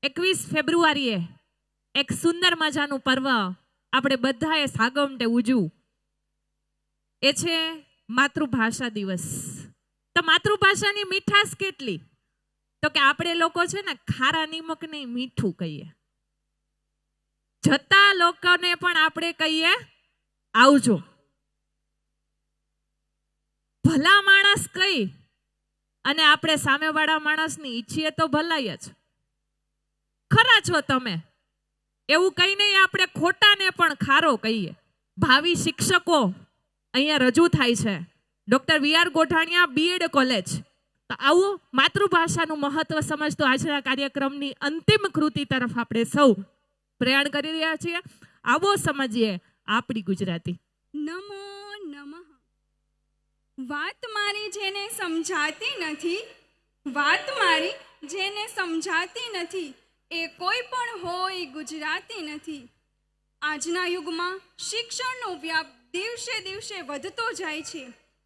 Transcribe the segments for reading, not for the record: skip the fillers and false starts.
21 ફેબ્રુઆરીએ એક સુંદર મજાનું પર્વ આપણે બધાએ સાગમટે ઉજવું એ છે માતૃભાષા દિવસ. તો માતૃભાષાની મીઠાશ કેટલી? તો કે આપણે લોકો છે ને ખારા નિમક નહીં મીઠું કહીએ. જતા લોકોને પણ આપણે કહીએ આવજો. ભલા માણસ કઈ અને આપણે સામેવાળા માણસની ઈચ્છીએ તો ભલાઈ જ. ખરા છો તમે એવું કઈ નહીં આપણે ખોટાને પણ ખારો કહીએ. ભાવિ શિક્ષકો અહીંયા રજૂ થાય છે. Doctor V R. Gothaniya B Ed college. તો આવું માતૃભાષાનું મહત્વ સમજતો આજના કાર્યક્રમની અંતિમ કૃતિ તરફ આપણે સૌ પ્રયાણ કરી રહ્યા છીએ. આવો સમજીએ આપણી ગુજરાતી. નમો નમઃ. વાત મારી જેને સમજાતી નથી, વાત મારી જેને સમજાતી નથી, એ કોઈ પણ હોય ગુજરાતી નથી. આજના યુગમાં શિક્ષણનો વ્યાપ દિવસે દિવસે વધતો જાય છે,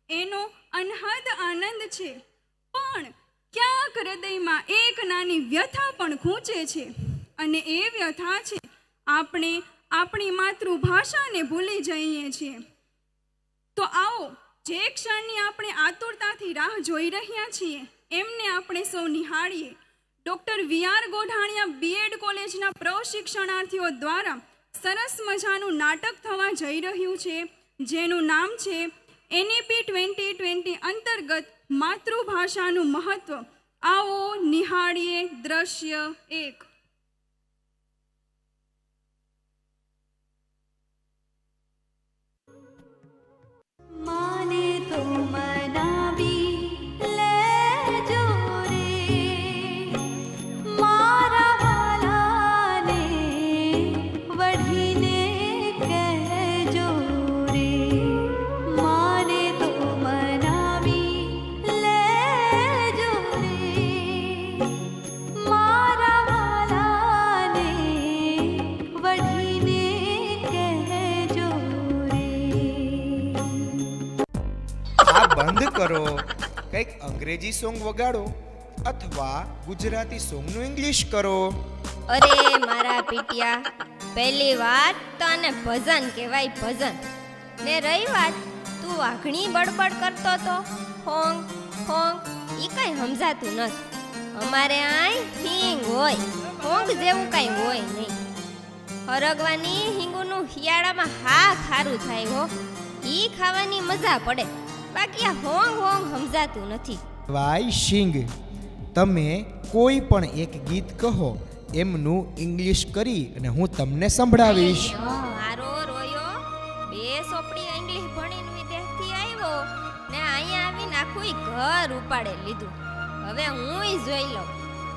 એનો અનહદ આનંદ છે. પણ ક્યાંક હૃદયમાં એક નાની વ્યથા પણ ખૂંચે છે, અને એ વ્યથા છે આપણે આપણી માતૃભાષાને ભૂલી જઈએ છીએ. તો આવો જે ક્ષણની આપણે આતુરતાથી રાહ જોઈ રહ્યા છીએ એમને આપણે સૌ નિહાળીએ. Doctor V R. ગોઠાણીયા બીએડ કોલેજના પ્રશિક્ષણાર્થીઓ દ્વારા સરસ મજાનું નાટક થવા જઈ રહ્યું છે, જેનું નામ છે NEP 2020 અંતર્ગત માતૃભાષાનું મહત્વ. આવો નિહાળીએ દ્રશ્ય 1. माने तो मनावी लेजो रे मारा वालाने वढ़ीने कहजो रे. माने तो मनावी लेजो रे मारा वालाने वढ़ीने कहजो रे. આ બંધ કરો, કંઈક અંગ્રેજી સોંગ વગાડો અથવા ગુજરાતી સોંગનું ઇંગ્લિશ કરો. અરે મારા પીટિયા, પહેલી વાત તો આને ભજન કહેવાય, ભજન. ને રહી વાત તું વાઘણી બડબડ કરતો તો હોંગ હોંગ, ઈ કઈ સમજાતું નથી. અમારે આય હિંગ હોય, હોંગ જેવું કઈ હોય નહીં. હરગવાની હિંગુનું શિયાળામાં હા ખારું થાય હો, ઈ ખાવાની મજા પડે. બાકી આ હોંગ હોંગ સમજાતું નથી. વાય શિંગ, તમે કોઈ પણ એક ગીત કહો, એમનું ઇંગ્લિશ કરી અને હું તમને સંભળાવીશ. હારો રોયો, બે સોપડી ઇંગ્લિશ ભણીને વિદેશથી આવ્યો ને અહીંયા આવીને આખું ઘર ઉપાડે લીધું. હવે હું જોઈ લઉં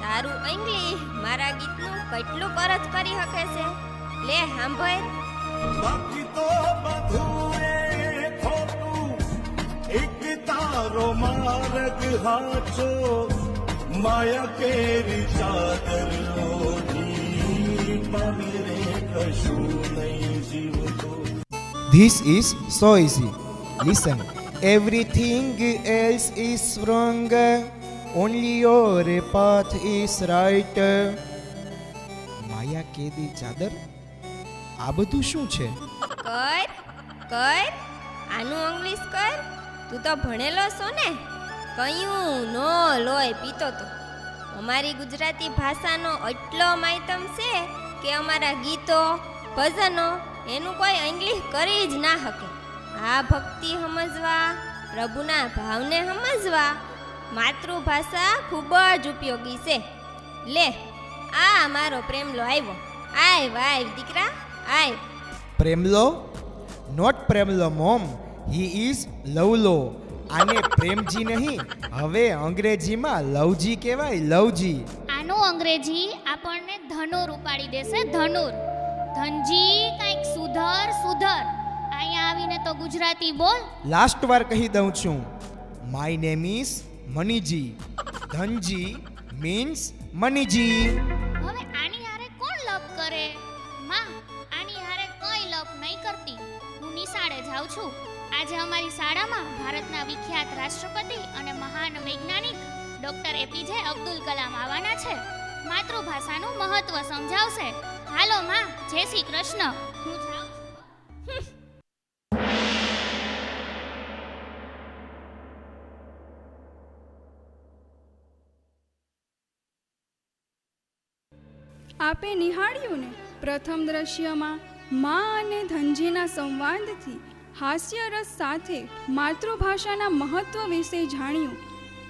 તારું ઇંગ્લિશ મારા ગીતનું કેટલું પરત કરી શકે છે. લે સાંભળ. બાકી તો બધું એ ખોટું, એક તારો માર્ગ હાચો, માયા કેરી ચાદર ઓઢી, પામી રે કશું નહીં જીવતો. This is so easy. Listen. Everything else is wrong. Only your path is right. માયા કેદી ચાદર, આ બધું શું છે? કર કર આનું ઇંગ્લિશ કર. તું તો ભણેલો છો ને, કયું નો લોય પીતો તો. અમારી ગુજરાતી ભાષાનો એટલો માયતમ છે કે અમારા ગીતો ભજનો એનું કોઈ ઇંગ્લિશ કરી જ ના શકે. આ ભક્તિ સમજવા, પ્રભુના ભાવને સમજવા માતૃભાષા ખૂબ જ ઉપયોગી છે. લે આ મારો પ્રેમલો આવ્યો. આય વાય દીકરા આય. પ્રેમલો? નોટ પ્રેમલો મોમ, હી ઇઝ લવલો. આને પ્રેમજી નહીં, હવે અંગ્રેજીમાં લવજી કહેવાય, લવજી. આનું અંગ્રેજી આપણને ધનુર ઉપાડી દેશે, ધનુર. ધનજી કંઈક સુધર સુધર. અહીંયા આવીને તો ગુજરાતી બોલ. લાસ્ટ વાર કહી દઉં છું, માય નેમ ઇઝ મનીજી. ધનજી મીન્સ મનીજી. હવે આની હારે કોણ લપ કરે? માં, આની હારે કઈ લપ નહીં કરતી. હું નિશાળે જાઉં છું. આજે અમારી શાળામાં ભારતના વિખ્યાત રાષ્ટ્રપતિ અને મહાન વૈજ્ઞાનિક ડોક્ટર APJ અબ્દુલ કલામ આવવાના છે. માતૃભાષાનું મહત્વ મહત્વ સમજાવશે. હાલો માં, જય શ્રી કૃષ્ણ. હું જાઉં છું. આપે નિહાળ્યું ને, પ્રથમ દ્રશ્યમાં મા અને ધનજીના સંવાદથી હાસ્યરસ સાથે માતૃભાષાના મહત્વ વિશે જાણ્યું.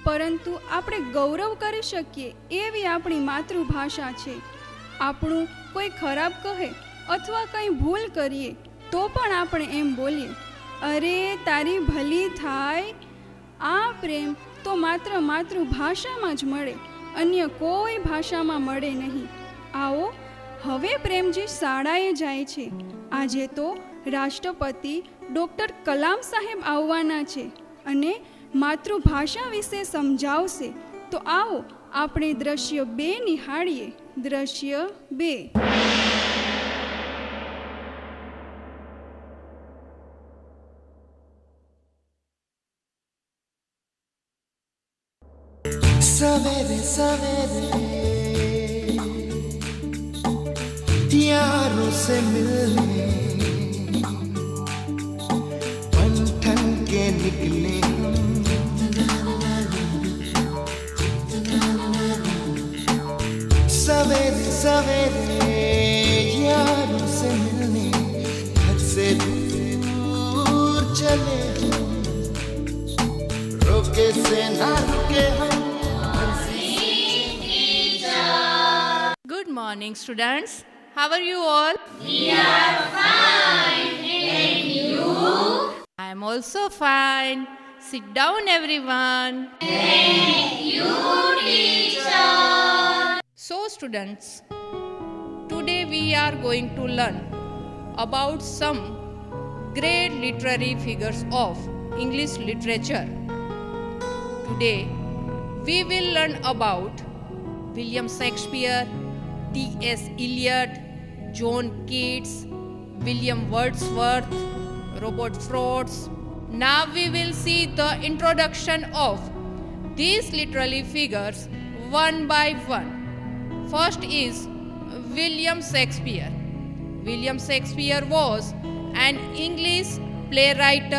પરંતુ આપણે ગૌરવ કરી શકીએ એવી આપણી માતૃભાષા છે. આપણું કોઈ ખરાબ કહે અથવા કંઈ ભૂલ કરીએ તો પણ આપણે એમ બોલીએ, અરે તારી ભલી થાય. આ પ્રેમ તો માત્ર માતૃભાષામાં જ મળે, અન્ય કોઈ ભાષામાં મળે નહીં. આવો, હવે પ્રેમજી શાળાએ જાય છે. આજે તો રાષ્ટ્રપતિ ડૉક્ટર કલામ સાહેબ આવવાના છે અને માતૃભાષા વિશે સમજાવશે. તો આવો આપણે દ્રશ્ય 2 નિહાળીએ. દ્રશ્ય 2. सवेरे सवेरे यारों से मिलने ठन ठन के निकले सवेरे सवेरे यारों से मिलने घर से दूर चले हम, रोके से ना रुके हम. Good morning, students. How are you all? We are fine. And you? I am also fine. Sit down, everyone. Thank you, teacher. So, students, today we are going to learn about some great literary figures of English literature. Today, we will learn about William Shakespeare, T.S. Eliot, John Keats, William Wordsworth, Robert Frost. Now we will see the introduction of these literary figures one by one. First is William Shakespeare. William Shakespeare was an English playwright,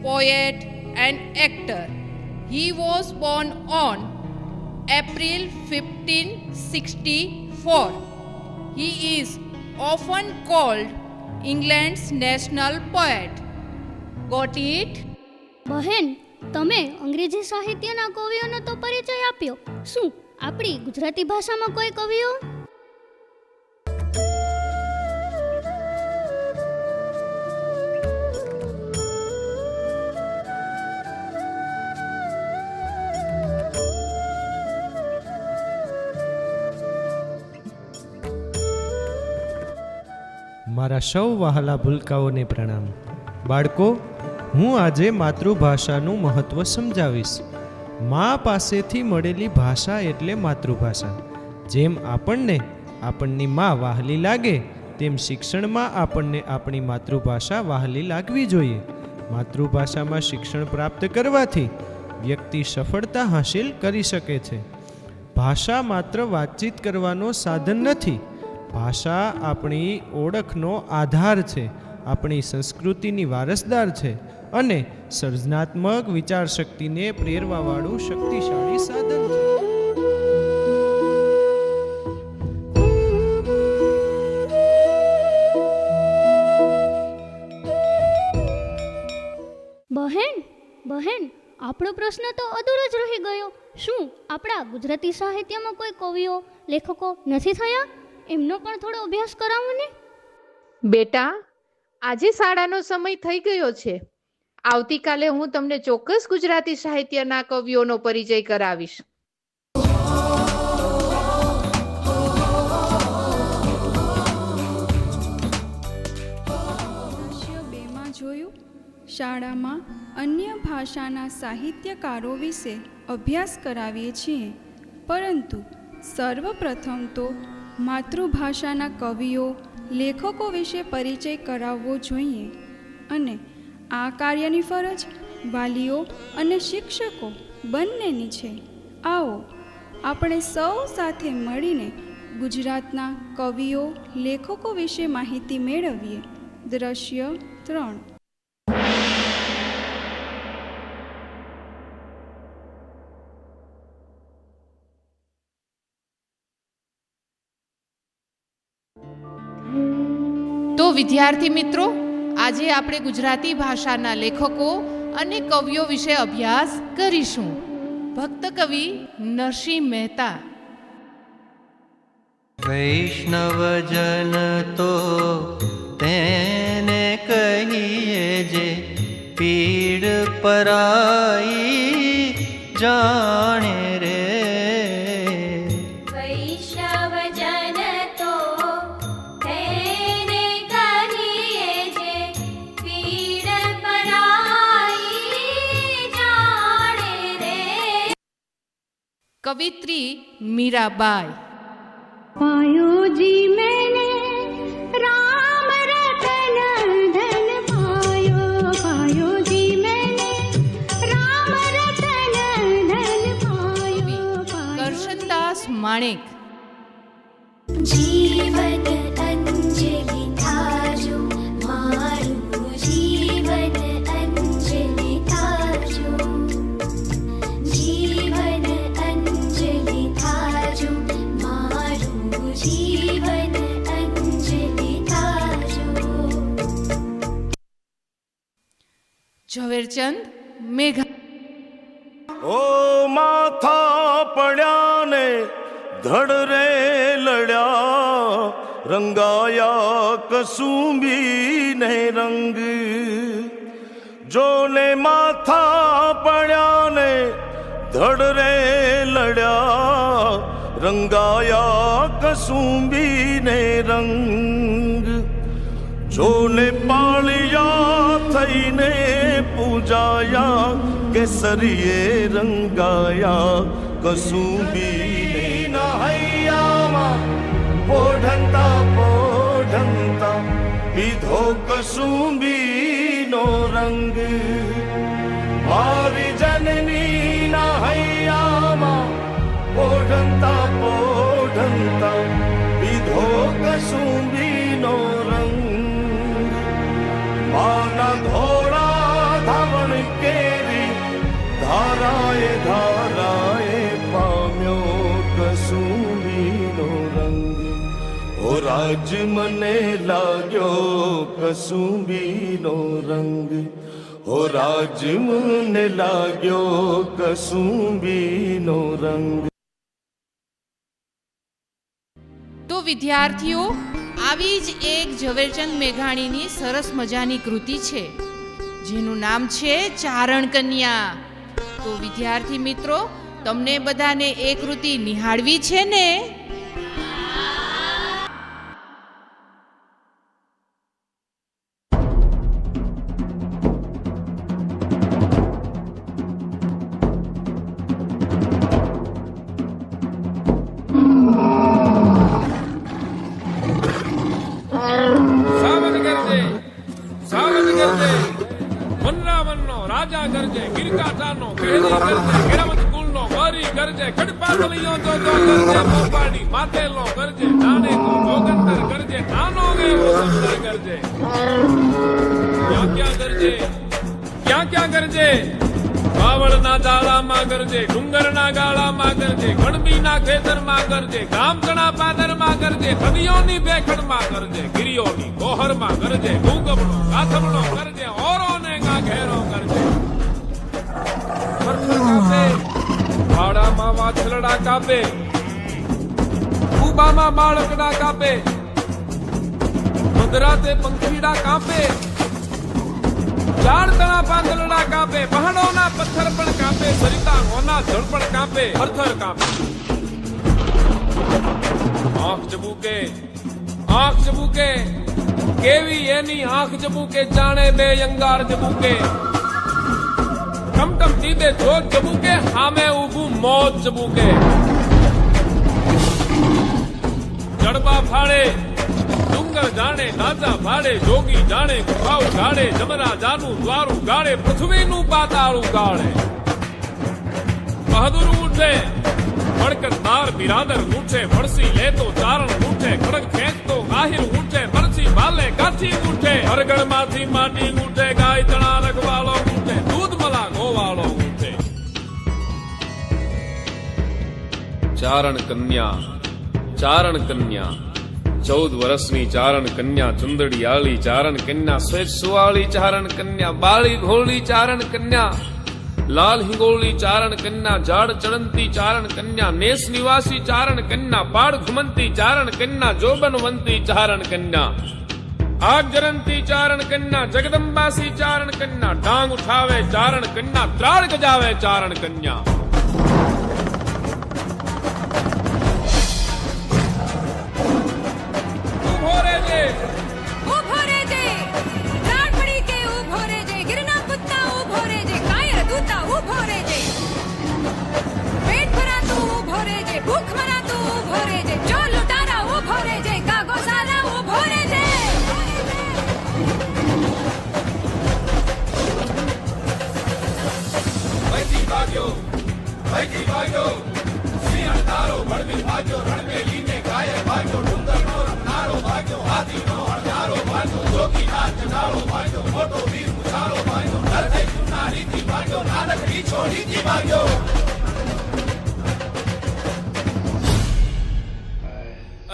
poet, and actor. He was born on April 1564. He is often called England's national poet. Got it? બહેન, તમે અંગ્રેજી સાહિત્યના કવિઓનો તો પરિચય આપ્યો. શું આપણી ગુજરાતી ભાષામાં કોઈ કવિઓ? મારા સૌ વહાલા ભૂલકાઓને પ્રણામ. બાળકો, હું આજે માતૃભાષાનું મહત્ત્વ સમજાવીશ. મા પાસેથી મળેલી ભાષા એટલે માતૃભાષા. જેમ આપણની મા વહાલી લાગે, તેમ શિક્ષણમાં આપણને આપણી માતૃભાષા વહાલી લાગવી જોઈએ. માતૃભાષામાં શિક્ષણ પ્રાપ્ત કરવાથી વ્યક્તિ સફળતા હાંસિલ કરી શકે છે. ભાષા માત્ર વાતચીત કરવાનો સાધન નથી. ભાષા આપણી ઓળખનો આધાર છે, આપણી સંસ્કૃતિની વારસદાર છે અને સર્જનાત્મક વિચારશક્તિને પ્રેરવાવાળું શક્તિશાળી સાધન છે. બહેન, આપણો પ્રશ્ન તો અધૂરો જ રહી ગયો. શું આપણા ગુજરાતી સાહિત્યમાં કોઈ કવિઓ, લેખકો નથી થયા? એમનો પણ થોડો અભ્યાસ કરાવો ને. બેટા, આજે શાળાનો સમય થઈ ગયો છે. આવતીકાલે હું તમને ચોક્કસ ગુજરાતી સાહિત્યના કવિઓનો પરિચય કરાવીશ. દ્રશ્ય 2માં જોયું. શાળામાં અન્ય ભાષાના સાહિત્યકારો વિશે અભ્યાસ કરાવીએ છીએ, પરંતુ સર્વપ્રથમ તો માતૃભાષાના કવિઓ, લેખકો વિશે પરિચય કરાવવો જોઈએ. અને આ કાર્યની ફરજ વાલીઓ અને શિક્ષકો બંનેની છે. આવો આપણે સૌ સાથે મળીને ગુજરાતના કવિઓ લેખકો વિશે માહિતી મેળવીએ. દ્રશ્ય 3. તો વિદ્યાર્થી મિત્રો, આજે આપણે ગુજરાતી ભાષાના લેખકો અને કવિઓ વિશે અભ્યાસ કરીશું. ભક્ત કવિ નરસિંહ મહેતા. વૈષ્ણવજન તો તેને કહીએ જે પીડ પરાઈ જાણે રે. कवित्री मीराबाई. पायो जी मैंने राम रतन धन पायो, पायो जी मैंने राम रतन धन पायो. करशनदास माणेक. जीवन अंजलि थाजो मारू, जीवन अंजलि थाजो, जीवन अंजलि थाजो मारू, जीवन अंजलि थाजो. ઝવેરચંદ મેઘા. ઓ માથા પડ્યા ને ધડ રે લડ્યા, રંગાયા કસુંબી ને રંગ. જોને માથા પડ્યા ને ધડ રે લડ્યા, રંગાયા કસુંબી ને રંગ. જોને પાળિયા થઈને પૂજાયા, કેસરીએ રંગાયા કસુંબી ને હૈયામાં પોઢંતા પોઢંતા પીધો કસુંબીનો રંગ. મારી જનની ના હૈયામાં પોઢંતા પોઢંતા પીધો કસુંબીનો રંગ. માના ધોળા ધાવણ કેરી ધારાએ ધારાએ પામ્યો કસુંબીનો રંગ. ઓ રાજ મને લાગ્યો કસુંબીનો રંગ, ઓ રાજ મને લાગ્યો કસુંબીનો રંગ. તો વિદ્યાર્થીઓ, આવી જ એક ઝવેરચંદ મેઘાણીની સરસ મજાની કૃતિ છે જેનું નામ છે ચારણ કન્યા. તો વિદ્યાર્થી મિત્રો, તમને બધાને એ કૃતિ નિહાળવી છે ને? રાજા ગરજે, ગિરકાટાનો કેળી ગરજે, ગિરામત કુલનો વરી ગરજે, ખડપાતળીઓ જો ગરજે, મોપાડી માતેલો ગરજે, નાને કો જોગંદર ગરજે, નાનો એવો સુંદર ગરજે. ક્યાં ક્યાં ગરજે, ક્યાં ક્યાં ગરજે? બાવળના દાળામાં ગરજે, ડુંગરના ગાળામાં ગરજે, ગણબીના ખેતરમાં ગરજે, ગામકણા પાદરમાં ગરજે, નદીઓની બેખડમાં ગરજે, ગિરિયોની ગોહરમાં ગરજે, ગુંગમણો ગાથમણો ગરજે, ઓરોને ઘેરો ગરજે. ભાડામાં વાછલડા કાપે, કુબામાં બાળકડા કાપે, મધરાતે પંખીડા કાપે, ઝાડતણા પાંદલડા કાપે, પહાડોના પથ્થર પણ કાપે, સરિતાઓના જળ પણ કાપે, થરથર કાપે. આંખ ચબુકે, આંખ ચબુકે, કેવી એની આંખ ચબુકે, જાણે બે અંગાર ચબુકે. ટમટમ તીબે જોત ચબુકે, સામે ઊભું મોત ચબુકે. જડબા ફાળે, ડુંગર જાણે નાચા ભાડે, જોગી જાણે ગુફાઓ ગાડે, જમરા જાનું દ્વારું ગાડે, પૃથ્વીનું પાતાળું ગાળે. બહાદુર ઉઠે, ભડકતદાર બિરાદર ઉઠે, વળસી લે તો ચારણ ઉઠે, ખડગ ખેંચ તો ગાહિર ઉઠે, બરછી ભાલે કાઠી ઉઠે, હરગણમાંથી માટી ઉઠે, ગાય ચણા રખવાળો ઉઠે, દૂધ મલા ગોવાળો ઉઠે. ચારણ કન્યા, ચારણ કન્યા, 14 વર્ષની ચારણ કન્યા, ચુંદડી આળી ચારણ કન્યા, સ્વેત સુવાળી ચારણ કન્યા, બાળી ઘોળી ચારણ કન્યા, લાલ હિંગોળી ચારણ કન્યા, જાડ ચડંતી ચારણ કન્યા, નેસ નિવાસી ચારણ કન્યા, પાડ ઘુમંતી ચારણ કન્યા, જોબનવંતી ચારણ કન્યા, આગ જરંતી ચારણ કન્યા, જગદંબાસી ચારણ કન્યા, ડાંગ ઉઠાવે ચારણ કન્યા, ત્રાળ ગજાવે ચારણ કન્યા.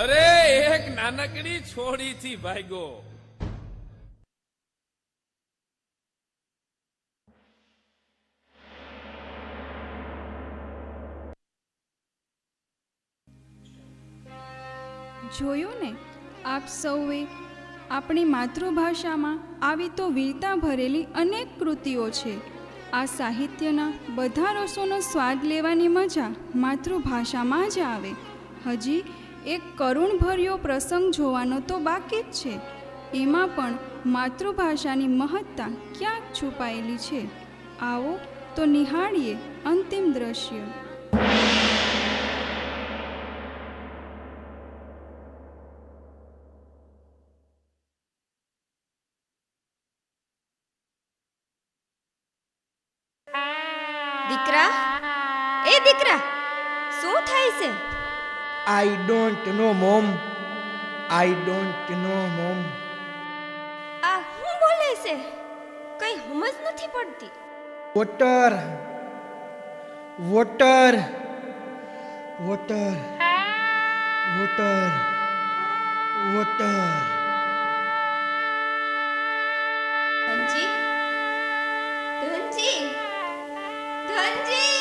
અરે એક નાનકડી છોડી થી ભાગ્યો. જોયું ને, આપ સૌએ આપણી માતૃભાષામાં આવી તો વીરતા ભરેલી અનેક કૃતિઓ છે. આ સાહિત્યના બધા રસોનો સ્વાદ લેવાની મજા માતૃભાષામાં જ આવે. હજી એક કરુણભર્યો પ્રસંગ જોવાનો તો બાકી જ છે. એમાં પણ માતૃભાષાની મહત્તા ક્યાંક છુપાયેલી છે. આવો તો નિહાળીએ અંતિમ દ્રશ્ય. દીકરા, એ દીકરા, શું થાય છે? I don't know, Mom. I don't know, Mom. આ શું બોલે છે? કઈ સમજ નથી પડતી. Water. Water. Water. Water. Water. Dhanji, Dhanji, Dhanji.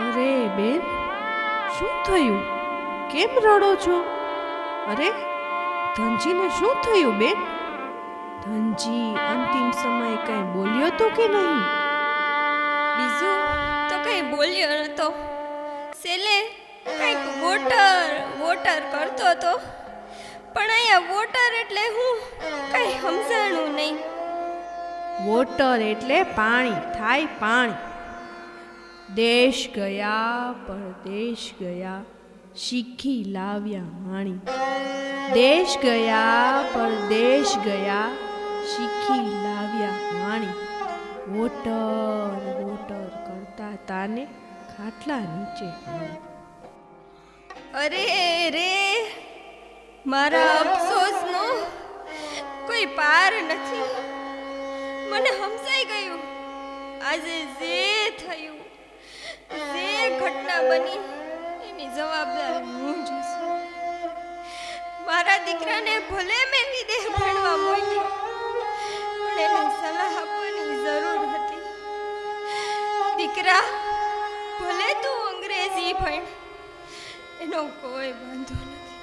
અરે બેન, શું થયું? કેમ રડો છો? અરે ધનજીને શું થયું બેન? ધનજી અંતિમ સમયે કઈ બોલ્યો તો કે નહીં? બીજું તો કઈ બોલ્યો નતો. સેલે કઈક વોટર વોટર કરતો હતો, પણ અહીંયા વોટર એટલે હું કઈ સમજાણું નહીં. વોટર એટલે પાણી થાય, પાણી. દેશ ગયા પરદેશ ગયા, શીખી લાવ્યા વાણી. દેશ ગયા પરદેશ ગયા, શીખી લાવ્યા વાણી. વોટર વોટર કરતા તાને ખાટલા નીચે પાણી. અરે રે, મારા અફસોસનો કોઈ પાર નથી. મને સમજાઈ ગયું, આજે જે થયું, જે ઘટના બની, એની જવાબદાર હું જ છું. મારા દીકરાને ભલે મેં વિદેહ ભણવા મોકલ્યો, પણ એને સલાહ આપવાની જરૂર હતી. દીકરા, ભલે તું અંગ્રેજી ભણ, એનો કોઈ વાંધો નથી,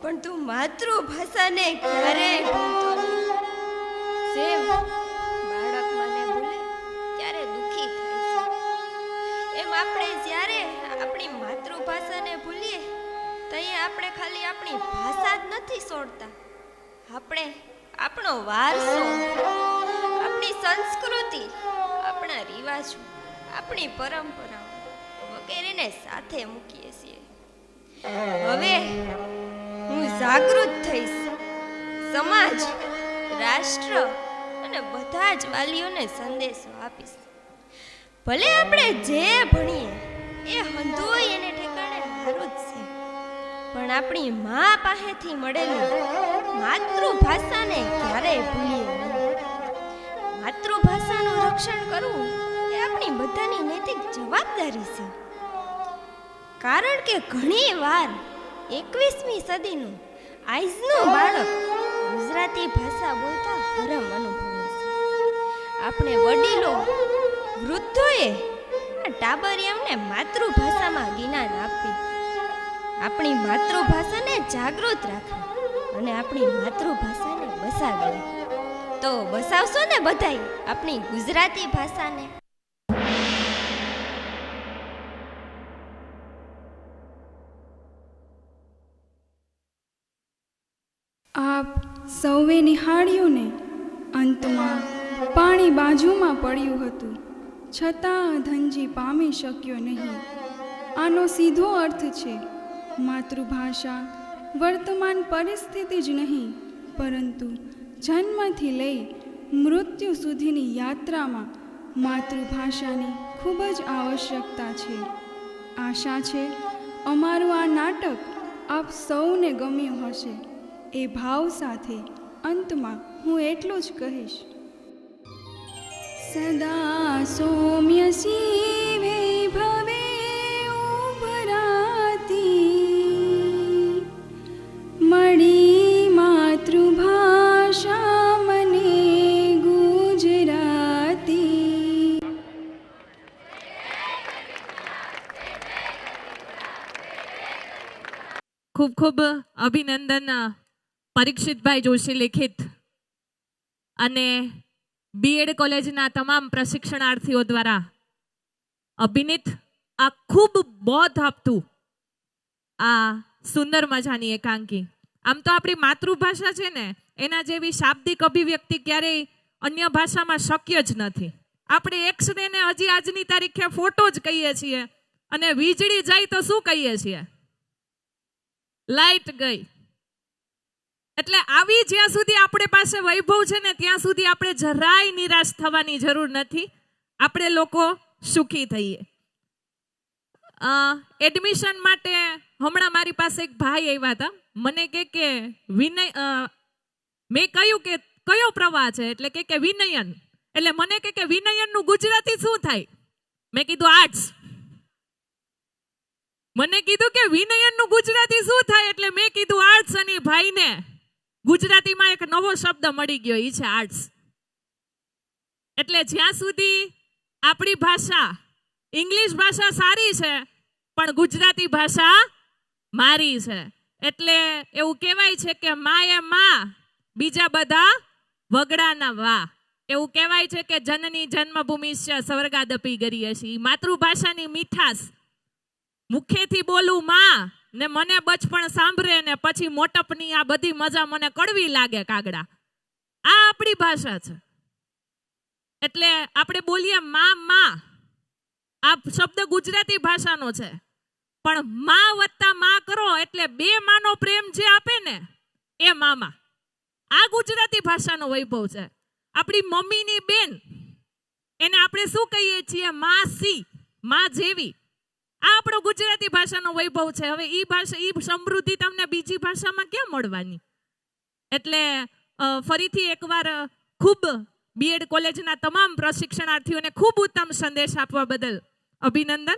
પણ તું માતૃભાષાને ક્યારેય ભૂલતો નહીં. જેમ બાળક મને ભૂલે ત્યારે દુઃખી થાય છે, એમ આપણે જ્યારે આપણી માતૃભાષાને ભૂલીએ તઈએ આપણે ખાલી આપણી ભાષા જ નથી છોડતા, આપણે આપણો વારસો, આપણી સંસ્કૃતિ, આપણા રિવાજો, આપણી પરંપરાઓ વગેરેને સાથે મૂકીએ છીએ. હવે હું જાગૃત થઈશ. સમાજ, રાષ્ટ્ર અને બધા જ વાલીઓને સંદેશો આપીશ. ભલે આપણે જે ભણીએ એ હંધુય એને ઠેકાણે સારું જ છે, પણ આપણી મા પાસેથી મળેલી માતૃભાષાને ક્યારેય ભૂલીએ નહીં. માતૃભાષાનું રક્ષણ કરવું એ આપણી બધાની નૈતિક જવાબદારી છે. કારણ કે ઘણી વાર 21મી સદીનું આજનું બાળક ગુજરાતી ભાષા બોલતા ભરમ અનુભવે છે. આપણે વડીલો, વૃદ્ધોએ આ ટાબરિયામને માતૃભાષામાં જ્ઞાન આપી આપણી માતૃભાષાને જાગૃત રાખવી અને આપણી માતૃભાષાને બસાવવી. તો બસાવશો ને બધાય આપણી ગુજરાતી ભાષાને? આપ સૌએ નિહાળ્યું ને. અંતમાં પાણી બાજુમાં પડ્યું હતું, છતાં ધનજી પામી શક્યો નહીં. આનો સીધો અર્થ છે માતૃભાષા વર્તમાન પરિસ્થિતિ જ નહીં, પરંતુ જન્મથી લઈ મૃત્યુ સુધીની યાત્રામાં માતૃભાષાની ખૂબ જ આવશ્યકતા છે. આશા છે અમારું આ નાટક આપ સૌને ગમ્યું હશે. એ ભાવ સાથે અંતમાં હું એટલું જ કહીશ. સદા સૌમ્ય શિવે ભવે ઉભરાતી, મળી માતૃભાષા મને ગુજરાતી. ખૂબ ખૂબ અભિનંદન પરીક્ષિતભાઈ જોશી લિખિત અને બીએડ કોલેજના તમામ પ્રશિક્ષણાર્થીઓ દ્વારા અભિનીત આ ખૂબ બોધ આપતું આ સુંદર મજાની એકાંકી. આમ તો આપણી માતૃભાષા છે ને એના જેવી શાબ્દિક અભિવ્યક્તિ ક્યારેય અન્ય ભાષામાં શક્ય જ નથી. આપણે એક્સરે ને હજી આજની તારીખે ફોટો જ કહીએ છીએ અને વીજળી જાય તો શું કહીએ છીએ? લાઈટ ગઈ. એટલે આવી જ્યાં સુધી આપણે પાસે વૈભવ છે ને ત્યાં સુધી આપણે જરાય નિરાશ થવાની જરૂર નથી. આપણે લોકો સુખી થઈએ. એડમિશન માટે હમણાં મારી પાસે એક ભાઈ આવ્યા હતા. મને કે વિનય, મેં કહ્યું કે કયો પ્રવાહ છે? એટલે કે વિનયન. એટલે મને કે વિનયનનું ગુજરાતી શું થાય? મેં કીધું આર્ટ્સ. મને કીધું કે વિનયનનું ગુજરાતી શું થાય? એટલે મેં કીધું આર્ટ્સ. અને ભાઈને ગુજરાતીમાં એક નવો શબ્દ મળી ગયો, એ છે આર્ટ્સ. એટલે જ્યાં સુધી આપણી ભાષા, ઇંગ્લિશ ભાષા સારી છે પણ ગુજરાતી ભાષા મારી છે. એટલે એવું કહેવાય છે કે મા એ મા, બીજા બધા વગડાના વા. એવું કહેવાય છે કે જનની જન્મભૂમિશ્ચ સ્વર્ગાદપી ગરીયસી. માતૃભાષાની મીઠાશ, મુખેથી બોલું માં ને મને બચપણ સાંભળે ને પછી મોટપની આ બધી મજા મને કડવી લાગે કાગડા. આ આપણી ભાષા છે. એટલે આપણે બોલીએ માં માં, આ શબ્દ ગુજરાતી ભાષાનો છે. પણ માં વત્તા માં કરો એટલે બે માનો પ્રેમ જે આપે ને એ મામા. આ ગુજરાતી ભાષાનો વૈભવ છે. આપણી મમ્મીની બેન એને આપણે શું કહીએ છીએ? માસી, માં જેવી. આ આપણો ગુજરાતી ભાષાનો વૈભવ છે. હવે ઈ ભાષા, ઈ સમૃદ્ધિ તમને બીજી ભાષામાં ક્યાં મળવાની? એટલે ફરીથી એકવાર ખૂબ બીએડ કોલેજના તમામ પ્રશિક્ષણાર્થીઓને ખૂબ ઉત્તમ સંદેશ આપવા બદલ અભિનંદન.